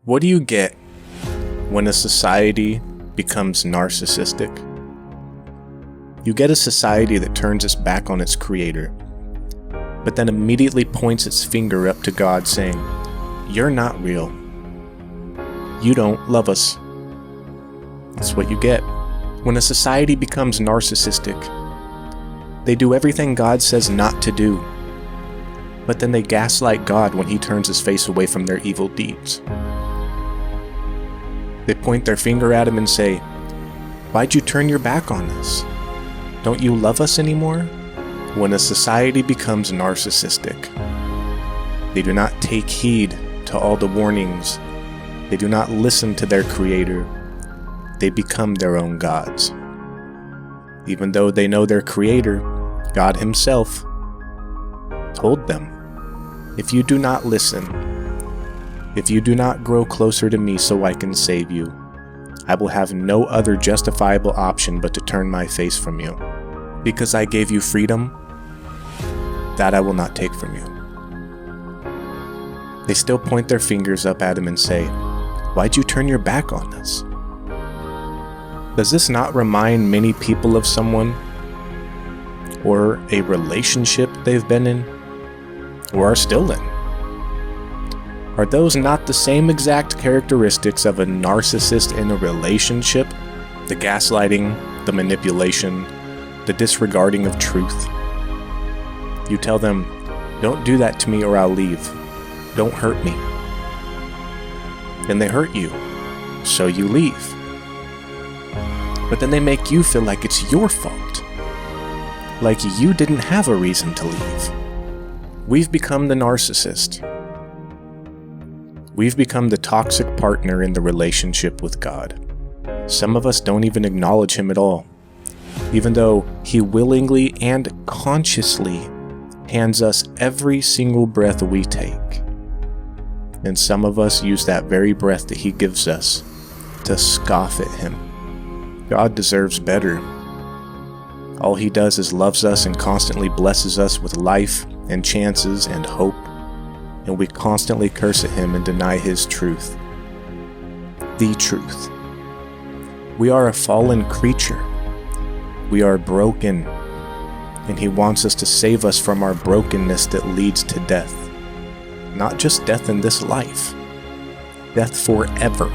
What do you get when a society becomes narcissistic? You get a society that turns its back on its creator, but then immediately points its finger up to God saying, "You're not real. You don't love us." That's what you get. When a society becomes narcissistic, they do everything God says not to do, but then they gaslight God when He turns His face away from their evil deeds. They point their finger at Him and say, "Why'd you turn your back on us? Don't you love us anymore?" When a society becomes narcissistic, they do not take heed to all the warnings. They do not listen to their Creator. They become their own gods. Even though they know their Creator, God Himself, told them, "If you do not listen, if you do not grow closer to me so I can save you, I will have no other justifiable option but to turn my face from you. Because I gave you freedom, that I will not take from you." They still point their fingers up at Him and say, "Why'd you turn your back on us?" Does this not remind many people of someone or a relationship they've been in or are still in? Are those not the same exact characteristics of a narcissist in a relationship? The gaslighting, the manipulation, the disregarding of truth. You tell them, "Don't do that to me or I'll leave. Don't hurt me." And they hurt you, so you leave. But then they make you feel like it's your fault, like you didn't have a reason to leave. We've become the narcissist. We've become the toxic partner in the relationship with God. Some of us don't even acknowledge Him at all, even though He willingly and consciously hands us every single breath we take. And some of us use that very breath that He gives us to scoff at Him. God deserves better. All He does is loves us and constantly blesses us with life and chances and hope. And we constantly curse at Him and deny His truth. The truth. We are a fallen creature. We are broken. And He wants us to save us from our brokenness that leads to death. Not just death in this life. Death forever.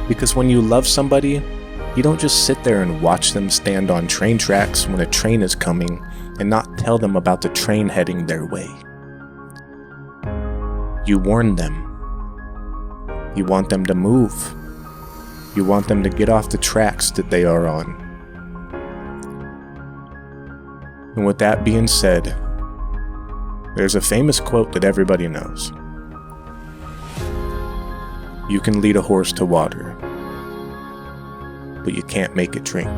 Because when you love somebody, you don't just sit there and watch them stand on train tracks when a train is coming and not tell them about the train heading their way. You warn them. You want them to move. You want them to get off the tracks that they are on. And with that being said, there's a famous quote that everybody knows. You can lead a horse to water, but you can't make it drink.